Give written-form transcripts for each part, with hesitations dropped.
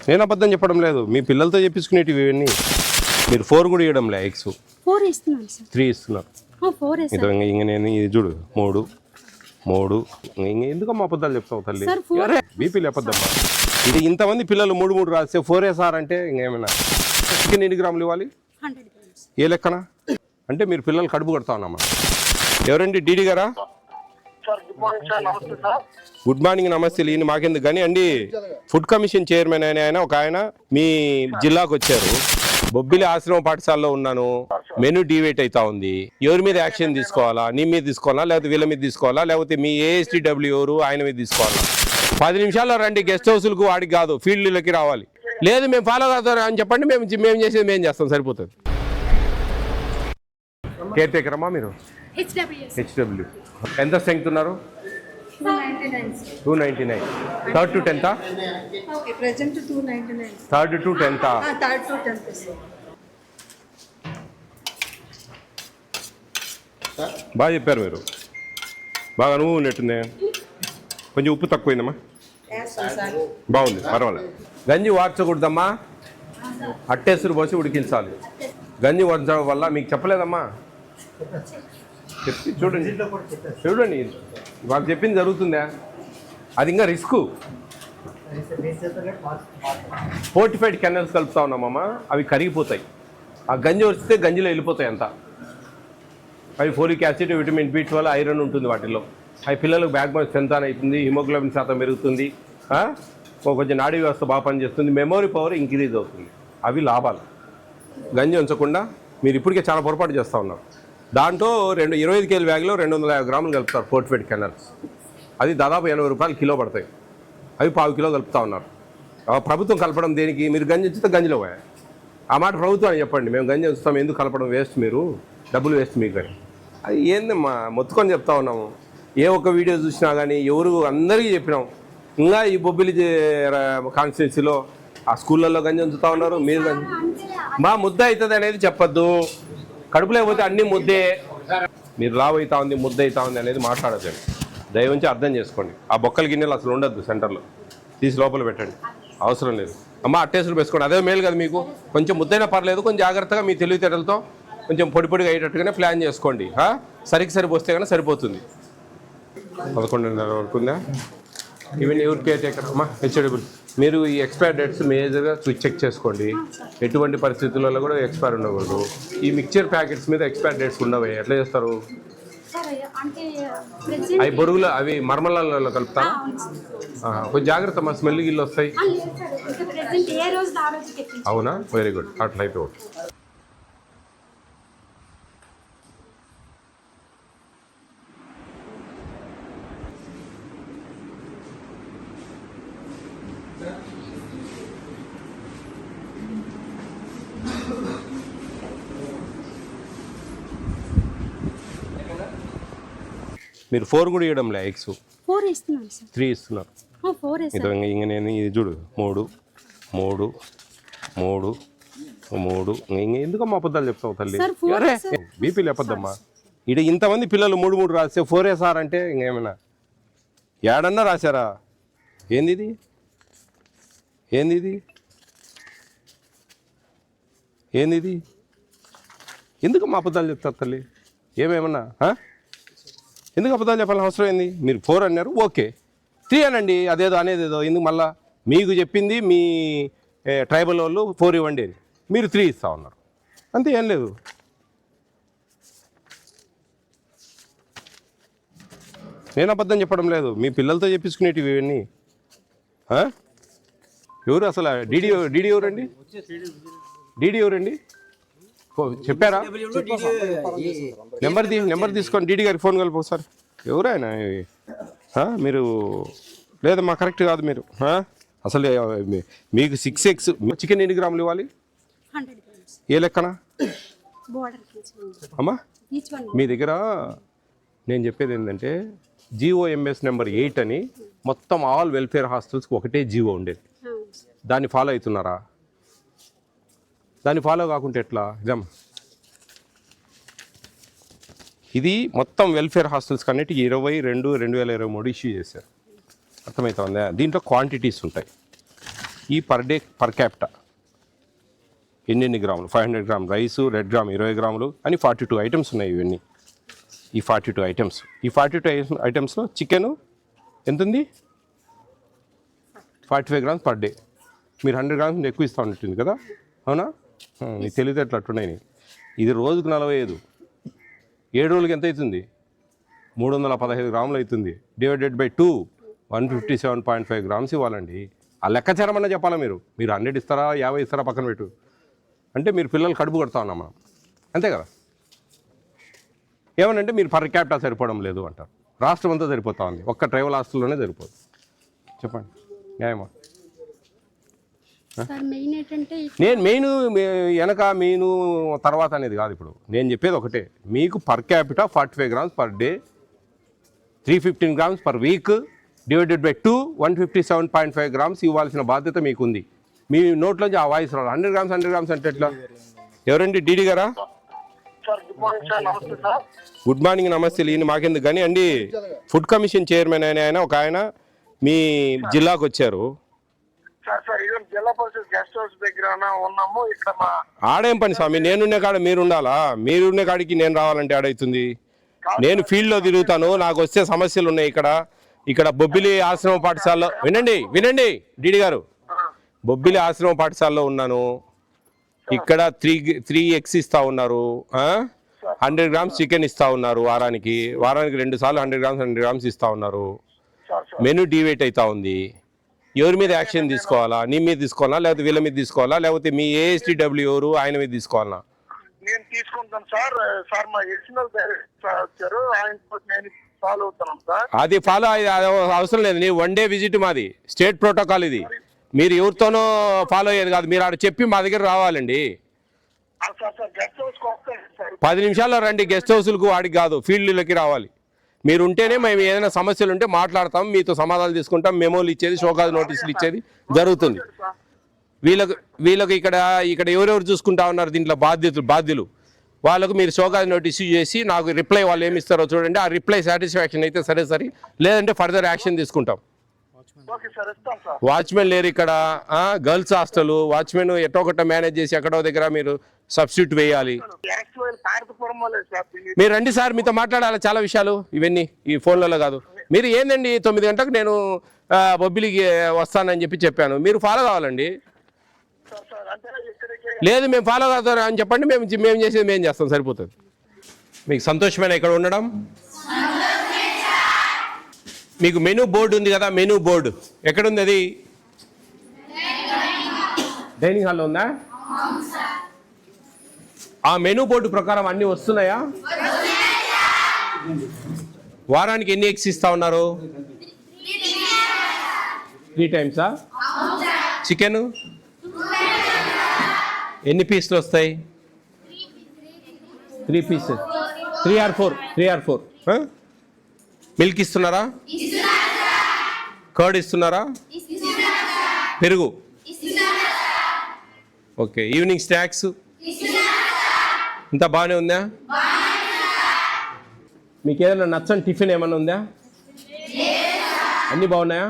నేను అబద్ధం చెప్పడం లేదు, మీ పిల్లలతో చెప్పించుకునేటివి ఇవన్నీ. మీరు 4 కూడా ఇవ్వడం లే, ఎగ్స్ 4 ఇస్తున్నాను సార్. 3 ఇస్తున్నారు. 4 ఇది ఇంక నేను ఇది చూడు 3 ఇంక ఎందుకమ్మా అబద్ధాలు చెప్తావు తల్లి? బీపీ లేపద్దమ్మా. ఇది ఇంతమంది పిల్లలు 3 రాస్తే 4 సార్ అంటే ఇంకేమైనా చికెన్ ఎన్ని గ్రాములు ఇవ్వాలి? 100 grams. ఏ లెక్కన అంటే మీరు పిల్లలు కడుపు కొడతా ఉన్నామా? ఎవరండి? డీడీ గారా? గుడ్ మార్నింగ్, నమస్తే. ఈయన మాకెందుకు కానీ అండి, ఫుడ్ కమిషన్ చైర్మన్ ఆయన ఒక ఆయన మీ జిల్లాకు వచ్చారు. బొబ్బిలి ఆశ్రమ పాఠశాలలో ఉన్నాను, మెనూ డివేట్ అవుతా ఉంది. ఎవరి మీద యాక్షన్ తీసుకోవాలా? నీ మీద తీసుకోవాలా, లేకపోతే వీళ్ళ మీద తీసుకోవాలా, లేకపోతే మీ ఏఎస్టీడబ్ల్యూ ఎవరు ఆయన మీద తీసుకోవాలా? 10 నిమిషాల్లో రండి గెస్ట్ హౌస్లకు, వాడికి కాదు ఫీల్డ్లోకి రావాలి. లేదు మేము ఫాలో అవుతారు అని చెప్పండి, మేము చేసేది మేము చేస్తాం, సరిపోతుంది. కేర్ టేకర్ అమ్మా మీరు? హెచ్డబ్ల్యూ. ఎంత స్ట్రెంగ్త్ ఉన్నారు? 299. 3rd to 10th? Okay, present to 299. 3rd to 10th? 3rd to 10th, sir. బాగా చెప్పారు మీరు, బాగా అనుభవం ఉన్నట్టుంది. కొంచెం ఉప్పు తక్కువైందమ్మా, బాగుంది, పర్వాలేదు. గంజి వార్చకూడదమ్మా, అట్టేసురు పోసి ఉడికించాలి. గంజి వార్చడం వల్ల మీకు చెప్పలేదమ్మా, చెప్పి చూడండి వాళ్ళు చెప్పింది జరుగుతుందా? అది ఇంకా రిస్క్. ఫోర్టిఫైడ్ కెనల్స్ కలుపుతా ఉన్నామమ్మా, అవి కరిగిపోతాయి. ఆ గంజి వస్తే గంజిలో వెళ్ళిపోతాయి అంతా. అవి folic acid, vitamin B12, iron ఉంటుంది వాటిల్లో. అవి పిల్లలకు బ్యాక్ బోన్ స్ట్రెంత్ అవుతుంది, హిమోగ్లోబిన్ శాతం పెరుగుతుంది, కొంచెం నాడీ వ్యవస్థ బాగా పనిచేస్తుంది, మెమొరీ పవర్ ఇంక్రీజ్ అవుతుంది. అవి లాభాలు. గంజి ఉంచకుండా మీరు ఇప్పటికే చాలా పొరపాటు చేస్తూ ఉన్నారు. దాంట్లో 25 kg బ్యాగ్లో 250 గ్రాములు కలుపుతారు ఫోర్టిఫైడ్ కెనల్స్. అది దాదాపు 80 రూపాయలు కిలో పడతాయి. అవి 1/4 కిలో కలుపుతూ ఉన్నారు. ప్రభుత్వం కలపడం దేనికి? మీరు గంజి ఉంచితే గంజిలో పోయా. ఆ మాట ప్రభుత్వాన్ని చెప్పండి, మేము గంజి ఉంచుతాం, ఎందుకు కలపడం వేస్ట్, మీరు డబ్బులు వేస్ట్ మీకు అని. అది ఏందమ్మా మొత్తుకొని చెప్తా ఉన్నాము. ఏ ఒక్క వీడియో చూసినా కానీ ఎవరు అందరికీ చెప్పినాం. ఇంకా ఈ బొబ్బిలి కాన్స్టిట్యున్సీలో ఆ స్కూళ్ళల్లో గంజి ఉంచుతూ ఉన్నారు. మీరు గంజి మా ముద్ద అవుతుంది అనేది చెప్పద్దు. కడుపు లేకపోతే అన్నీ ముద్దే, మీరు లావ్ అవుతా ఉంది, ముద్ద అవుతా ఉంది అనేది మాట్లాడద్దండి. దయవుంచి అర్థం చేసుకోండి. ఆ బొక్కల గిన్నెలు అసలు ఉండద్దు, సెంటర్లో తీసి లోపల పెట్టండి, అవసరం లేదు. అమ్మ అట్టేసులు వేసుకోండి, అదే మేలు కదా మీకు. కొంచెం ముద్దైనా పర్లేదు, కొంచెం జాగ్రత్తగా మీ తెలివితేటలతో కొంచెం పొడిగా అయ్యేటట్టుగానే ప్లాన్ చేసుకోండి. సరిపోస్తే కానీ సరిపోతుంది. 11:30 వరకు ఉందా? ఈవెన్ ఎవరు కేర్ టేకర్ అమ్మా? హెచ్డబ్ల్యూ. మీరు ఈ ఎక్స్పైర్ డేట్స్ మేజర్గా చెక్ చేసుకోండి. ఎటువంటి పరిస్థితులలో కూడా ఎక్స్పైర్ ఉండకూడదు. ఈ మిక్చర్ ప్యాకెట్స్ మీద ఎక్స్పైర్ డేట్స్ ఉండవే, ఎట్లా చేస్తారు? అవి బొరుగులు, అవి మర్మలలో కలుపుతారా? కొంచెం జాగ్రత్త, మా స్మెల్ గిల్లు వస్తాయి. అవునా? వెరీ గుడ్, అట్లయితే ఓకే. మీరు 4 కూడా ఇవ్వడం లే, ఎగ్స్ 4 ఇస్తున్నాను సార్. 3 ఇస్తున్నారు. 4 ఇది ఇంక నేను ఇది చూడు 3 ఇంక ఎందుకమ్మా అబద్ధాలు చెప్తావు తల్లి? బీపీ లేపద్దమ్మా. ఇది ఇంతమంది పిల్లలు 3 రాస్తే 4 సార్ అంటే ఇంకేమైనా ఏడన్నా రాశారా? ఏంది ఎందుకమ్మా అబద్ధాలు చెప్తారు తల్లి? ఏమేమన్నా ఎందుకు అబద్ధాలు చెప్పాలని అవసరం ఏంది? మీరు 4 అన్నారు, ఓకే 3 అనండి, అదేదో అనేదేదో ఎందుకు మళ్ళా? మీకు చెప్పింది మీ ట్రైబల్ వాళ్ళు 4 ఇవ్వండి అని, మీరు 3 ఇస్తా ఉన్నారు, అంతే, ఏం లేదు. నేను అబద్ధం చెప్పడం లేదు, మీ పిల్లలతో చెప్పించుకునేటివి ఇవన్నీ. ఎవరు అసలు? డీడీ ఎవరండి? చెప్పారా? నెంబర్ తీసుకొని డీడీ గారికి ఫోన్ కలిపి ఒకసారి. ఎవరు ఆయన? మీరు లేదమ్మా, కరెక్ట్ కాదు మీరు. అసలు మీకు 6 eggs, చికెన్ ఎన్ని గ్రాములు ఇవ్వాలి? 100 grams. ఏ లెక్కన అమ్మా? మీ దగ్గర నేను చెప్పేది ఏంటంటే GOMS నెంబర్ 8 అని మొత్తం ఆల్ వెల్ఫేర్ హాస్టల్స్కి ఒకటే జీవో ఉండేది. దాన్ని ఫాలో అవుతున్నారా? దాన్ని ఫాలో కాకుంటే ఎట్లా? ఇదమ్మా, ఇది మొత్తం వెల్ఫేర్ హాస్టల్స్ కన్నిటికి 22/2023 ఇష్యూ చేశారు. అర్థమవుతుందా? దీంట్లో క్వాంటిటీస్ ఉంటాయి. ఈ పర్ డే పర్ క్యాపిటా ఎన్ని గ్రాములు 500 గ్రామ్ రైసు, రెడ్ గ్రామ్ 20 గ్రాములు అని 42 ఐటమ్స్ ఉన్నాయి. ఇవన్నీ ఈ 42 ఐటమ్స్. ఈ 42 ఐటమ్స్లో చికెను ఎంత ఉంది? 45 గ్రామ్స్ పర్ డే. మీరు 100 గ్రామ్స్ ఎక్కువ ఇస్తూ ఉన్నట్టుంది కదా, అవునా? నీకు తెలియదు అట్టున్నాయి. ఇది రోజుకు 45, 7 రోజులకి ఎంత అవుతుంది? 315 గ్రాములు అవుతుంది. డివైడెడ్ బై 2 157.5 గ్రామ్స్ ఇవ్వాలండి. ఆ లెక్కచారమన్నా చెప్పాలా మీరు? 100 ఇస్తారా 50 ఇస్తారా పక్కన పెట్టు అంటే మీరు పిల్లలు కడుపు కొడతా ఉన్నాం మనం, అంతే కదా? ఏమనంటే మీరు పర్ క్యాపిటా సరిపోవడం లేదు అంటారు. రాష్ట్రం అంతా సరిపోతా ఉంది, ఒక్క ట్రైబల్ హాస్టల్లోనే సరిపోదు. చెప్పండి న్యాయమా? సార్ మెయిన్ ఏంటంటే నేను మెయిన్ వెనక మెయిన్ తర్వాత అనేది కాదు. ఇప్పుడు నేను చెప్పేది ఒకటే, మీకు per capita 45 grams per day, 315 grams per week, divided by 2 157.5 grams ఇవ్వాల్సిన బాధ్యత మీకుంది. మీ నోట్లోంచి ఆ వాయిస్ రావాలి. 100 గ్రామ్స్ అంటే ఎట్లా? ఎవరండి? డీడీ గారా? గుడ్ మార్నింగ్, నమస్తే. ఈయన మాకెందుకు కానీ అండి, ఫుడ్ కమిషన్ చైర్మన్ ఆయన ఒక ఆయన మీ జిల్లాకు వచ్చారు. జిల్లా పరిషత్ గెస్ట్ హౌస్ దగ్గర ఉన్నాము. ఇక్కడ ఆడేం పని స్వామి, నేనున్నే కాడ మీరుండాలా? మీరున్నే కాడికి నేను రావాలంటే ఆడవుతుంది. నేను ఫీల్డ్లో తిరుగుతాను, నాకు వస్తే సమస్యలు ఉన్నాయి. ఇక్కడ బొబ్బిలి ఆశ్రమ పాఠశాలలో వినండి డీడీ గారు, బొబ్బిలి ఆశ్రమ పాఠశాలలో ఉన్నాను. ఇక్కడ 3 ఎగ్స్ ఇస్తా ఉన్నారు, 100 గ్రామ్స్ చికెన్ ఇస్తా ఉన్నారు. వారానికి 2 సార్లు 100 గ్రామ్స్ ఇస్తా ఉన్నారు. మెనూ డివేట్ అవుతా ఉంది. ఎవరి మీద యాక్షన్ తీసుకోవాలా? నీ మీద తీసుకోవాలా, లేకపోతే వీళ్ళ మీద తీసుకోవాలా, లేకపోతే మీ ఏఎస్టీడబ్ల్యూ ఎవరు ఆయన మీద తీసుకోవాలా? నేను తీసుకుంటాను సార్. మా ఎడిషనల్ డైరెక్టర్ వచ్చారు, ఆయనతో నేను ఫాలో అవుతున్నాం సార్. అది ఫాలో అవసరం లేదు. నీ 1 డే విజిట్ మాది, స్టేట్ ప్రోటోకాల్ ఇది. మీరు ఎవరితోనో ఫాలో అయ్యేది కాదు. మీరు ఆడ చెప్పి మా దగ్గర రావాలండి. 10 నిమిషాల్లో రండి గెస్ట్ హౌస్లకు, వాడికి కాదు ఫీల్డ్లకి రావాలి. మీరు ఉంటేనే మేము ఏదైనా సమస్యలు ఉంటే మాట్లాడతాం, మీతో సమాధానాలు తీసుకుంటాం, మెమోలు ఇచ్చేది, షోకాజ్ నోటీసులు ఇచ్చేది జరుగుతుంది. వీళ్ళకి ఇక్కడ ఎవరెవరు చూసుకుంటా ఉన్నారు దీంట్లో బాధ్యులు వాళ్ళకు మీరు షోకాజ్ నోటీస్ చేసి నాకు రిప్లై వాళ్ళు ఏమి ఇస్తారో చూడండి. ఆ రిప్లై సాటిస్ఫాక్షన్ అయితే సరే, లేదంటే ఫర్దర్ యాక్షన్ తీసుకుంటాం. వాచ్మెన్ లేరు ఇక్కడ, గర్ల్స్ హాస్టల్ వాచ్మెన్ ఎట్టో ఒకట మేనేజ్ చేసి ఎక్కడో దగ్గర మీరు సబ్స్టిట్యూట్ వేయాలి. మీరు రండి సార్, మీతో మాట్లాడాలి చాలా విషయాలు. ఇవన్నీ ఈ ఫోన్లలో కాదు. మీరు ఏందండి 9 గంటలకు నేను బొబ్బిలికి వస్తానని చెప్పాను, మీరు ఫాలో కావాలండి. లేదు మేము ఫాలో కాదు అని చెప్పండి, మేము చేసేది మేము చేస్తాం, సరిపోతుంది. మీకు సంతోషమైన ఇక్కడ ఉండడం? మీకు మెనూ బోర్డు ఉంది కదా, మెనూ బోర్డు ఎక్కడుంది? అది డైనింగ్ హాల్లో ఉందా? ఆ మెనూ బోర్డు ప్రకారం అన్నీ వస్తున్నాయా? వారానికి ఎన్ని ఎగ్స్ ఇస్తా ఉన్నారు? 3 టైమ్సా? చికెన్ ఎన్ని పీసులు వస్తాయి? 3 పీసెస్, 3 or 4. మిల్క్ ఇస్తున్నారా? కర్డ్ ఇస్తున్నారా? పెరుగు? ఓకే. ఈవినింగ్ స్నాక్స్ ఇంత బాగానే ఉందా? మీకు ఏదైనా నచ్చని టిఫిన్ ఏమైనా ఉందా? అన్నీ బాగున్నాయా?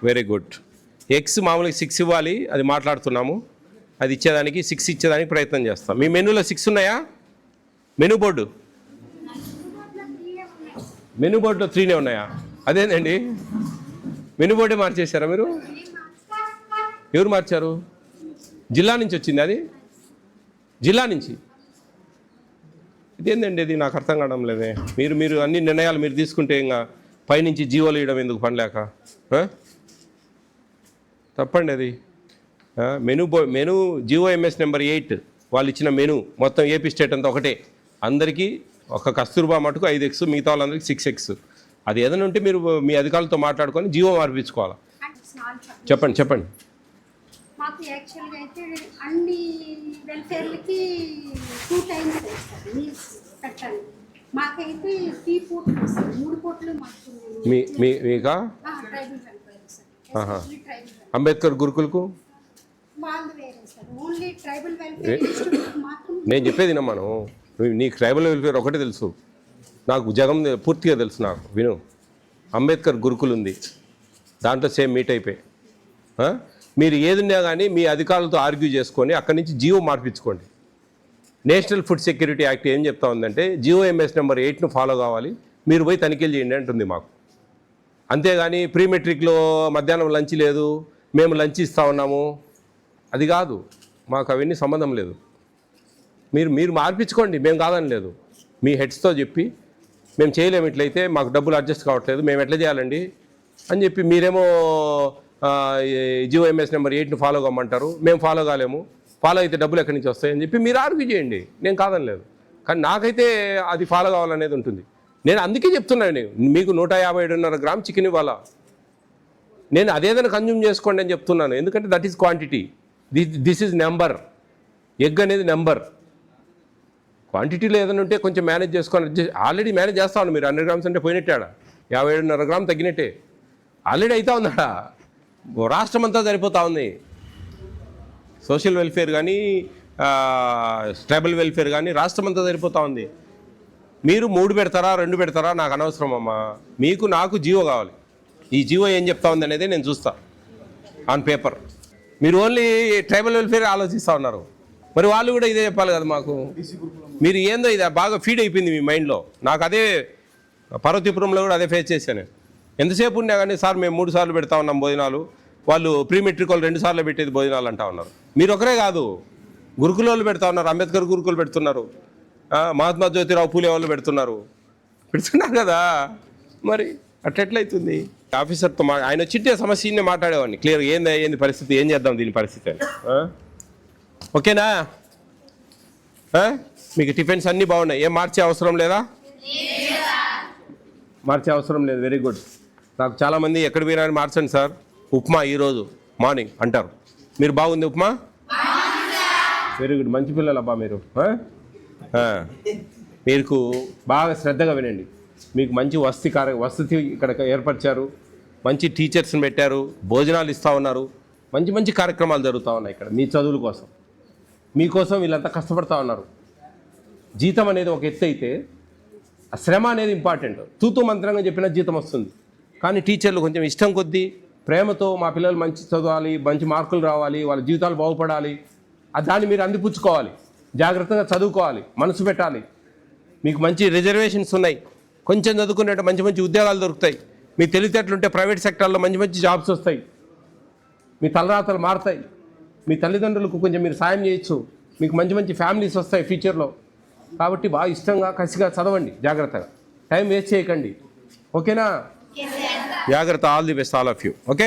Very good. ఎగ్స్ మామూలుగా 6 ఇవ్వాలి, అది మాట్లాడుతున్నాము. అది ఇచ్చేదానికి 6 ఇచ్చేదానికి ప్రయత్నం చేస్తాం. మీ మెనూలో 6 ఉన్నాయా? మెనూ బోర్డులో 3 ఉన్నాయా? అదేనండి, మెనూ బోర్డే మార్చేశారా మీరు? ఎవరు మార్చారు? జిల్లా నుంచి వచ్చింది అది, జిల్లా నుంచి. ఇదేందండి ఇది నాకు అర్థం కావడం లేదే. మీరు అన్ని నిర్ణయాలు మీరు తీసుకుంటే ఇంకా పైనుంచి జీవోలు ఇవ్వడం ఎందుకు పనిలేక? తప్పండి అది. మెనూ GOMS నెంబర్ 8 వాళ్ళు ఇచ్చిన మెనూ మొత్తం ఏపీ స్టేట్ అంతా ఒకటే. అందరికీ ఒక కస్తూర్బా మటుకు 5 ఎగ్స్, మిగతా వాళ్ళందరికీ 6 ఎగ్స్. అది ఏదైనా ఉంటే మీరు మీ అధికారులతో మాట్లాడుకొని జీవో మార్పించుకోవాలి. చెప్పండి. మాకు యాక్చువల్గా అయితే అన్ని వెల్ఫేర్లకి 2 టైమ్స్ మీల్స్ పెట్టాలి. మాకైతే 3 పూట్లు 3 పూట్లు మాకు. మీకా? Tribal welfare sir. అంబేద్కర్ గురుకులకు వాళ్ళు వేరే సార్. ఓన్లీ ట్రైబల్ వెల్ఫేర్ మాత్రం. నేను చెప్పేది నమ్మను. నీకు ట్రైబల్ వెల్ఫేర్ ఒకటే తెలుసు, నాకు జగం పూర్తిగా తెలుసు. నాకు విను, అంబేద్కర్ గురుకులు ఉంది, దాంట్లో సేమ్ మీట్ అయిపోయి మీరు ఏదున్నా కానీ మీ అధికారులతో ఆర్గ్యూ చేసుకొని అక్కడి నుంచి జియో మార్పించుకోండి. నేషనల్ ఫుడ్ సెక్యూరిటీ యాక్ట్ ఏం చెప్తా ఉందంటే జియోఎంఎస్ నెంబర్ 8ను ఫాలో కావాలి, మీరు పోయి తనిఖీలు చేయండి అంటుంది మాకు. అంతేగాని ప్రీ మెట్రిక్లో మధ్యాహ్నం లంచ్ లేదు, మేము లంచ్ ఇస్తూ ఉన్నాము, అది కాదు. మాకు అవన్నీ సంబంధం లేదు. మీరు మార్పించుకోండి, మేము కాదని లేదు. మీ హెడ్స్తో చెప్పి మేము చేయలేము, ఇట్లయితే మాకు డబ్బులు అడ్జస్ట్ కావట్లేదు, మేము ఎట్లా చేయాలండి అని చెప్పి మీరేమో జియోఎంఎస్ నెంబర్ 8ను ఫాలో కమ్మంటారు, మేము ఫాలో కాలేము, ఫాలో అయితే డబ్బులు ఎక్కడి నుంచి వస్తాయని చెప్పి మీరు ఆర్గ్యూ చేయండి, నేను కాదని లేదు. కానీ నాకైతే అది ఫాలో కావాలనేది ఉంటుంది. నేను అందుకే చెప్తున్నాను, మీకు 157.5 గ్రామ్ చికెన్ ఇవ్వాలా, నేను అదేదైనా కన్జ్యూమ్ చేసుకోండి అని చెప్తున్నాను. ఎందుకంటే that is quantity, this is number. Egg అనేది నెంబర్. క్వాంటిటీలో ఏదైనా ఉంటే కొంచెం మేనేజ్ చేసుకొని ఆల్రెడీ మేనేజ్ చేస్తా ఉన్నాను. మీరు 100 గ్రామ్స్ అంటే పోయినట్టాడా, 57.5 గ్రామ్ తగ్గినట్టే ఆల్రెడీ అవుతా ఉందా. రాష్ట్రం అంతా సరిపోతా ఉంది. సోషల్ వెల్ఫేర్ కానీ ట్రైబల్ వెల్ఫేర్ కానీ రాష్ట్రం అంతా సరిపోతా ఉంది. మీరు 3 పెడతారా 2 పెడతారా నాకు అనవసరం అమ్మా. మీకు నాకు జియో కావాలి. ఈ జియో ఏం చెప్తా ఉంది అనేది నేను చూస్తా ఆన్ పేపర్. మీరు ఓన్లీ ట్రైబల్ వెల్ఫేర్ ఆలోచిస్తూ ఉన్నారు, మరి వాళ్ళు కూడా ఇదే చెప్పాలి కదా మాకు. మీరు ఏందో ఇది బాగా ఫీడ్ అయిపోయింది మీ మైండ్లో. నాకు అదే పార్వతీపురంలో కూడా అదే ఫేస్ చేశాను. ఎంతసేపు ఉన్నా కానీ సార్ మేము 3 సార్లు పెడతా ఉన్నాం భోజనాలు, వాళ్ళు ప్రీ మెట్రిక్ వాళ్ళు 2 సార్లు పెట్టేది భోజనాలు అంటా ఉన్నారు. మీరు ఒకరే కాదు, గురుకుల పెడతా ఉన్నారు, అంబేద్కర్ గురుకులు పెడుతున్నారు, మహాత్మా జ్యోతిరావు పూలే వాళ్ళు పెడుతున్నారు కదా. మరి అట్లెట్లయితుంది? ఆఫీసర్తో ఆయన వచ్చింటే సమస్యనే మాట్లాడేవాడిని క్లియర్, ఏంది పరిస్థితి, ఏం చేద్దాం దీని పరిస్థితి అని. ఓకేనా? మీకు టిఫిన్స్ అన్నీ బాగున్నాయి, ఏం మార్చే అవసరం లేదా? మార్చే అవసరం లేదు. Very good. నాకు చాలామంది ఎక్కడ పోయినా మార్చండి సార్, ఉప్మా ఈరోజు మార్నింగ్ అంటారు. మీరు బాగుంది ఉప్మా? వెరీ గుడ్, మంచి పిల్లలు అబ్బా మీరు. మీకు బాగా శ్రద్ధగా వినండి. మీకు మంచి వసతి ఇక్కడ ఏర్పరిచారు, మంచి టీచర్స్ని పెట్టారు, భోజనాలు ఇస్తూ ఉన్నారు, మంచి మంచి కార్యక్రమాలు జరుగుతూ ఉన్నాయి ఇక్కడ మీ చదువుల కోసం. మీకోసం వీళ్ళంతా కష్టపడతా ఉన్నారు. జీతం అనేది ఒక ఎత్తు అయితే ఆ శ్రమ అనేది ఇంపార్టెంట్. తూతూ మంత్రంగా చెప్పిన జీతం వస్తుంది. కానీ టీచర్లు కొంచెం ఇష్టం కొద్దీ ప్రేమతో మా పిల్లలు మంచి చదవాలి, మంచి మార్కులు రావాలి, వాళ్ళ జీవితాలు బాగుపడాలి, దాన్ని మీరు అందిపుచ్చుకోవాలి, జాగ్రత్తగా చదువుకోవాలి, మనసు పెట్టాలి. మీకు మంచి రిజర్వేషన్స్ ఉన్నాయి, కొంచెం చదువుకున్నట్టు మంచి మంచి ఉద్యోగాలు దొరుకుతాయి. మీ తెలివితేటలుంటే ప్రైవేట్ సెక్టార్లో మంచి మంచి జాబ్స్ వస్తాయి, మీ తలరాతలు మారుతాయి, మీ తల్లిదండ్రులకు కొంచెం మీరు సాయం చేయొచ్చు, మీకు మంచి మంచి ఫ్యామిలీస్ వస్తాయి ఫ్యూచర్లో. కాబట్టి బాగా ఇష్టంగా కసిగా చదవండి, జాగ్రత్తగా, టైం వేస్ట్ చేయకండి. ఓకేనా? జాగ్రత్త. All the best all of you. Okay.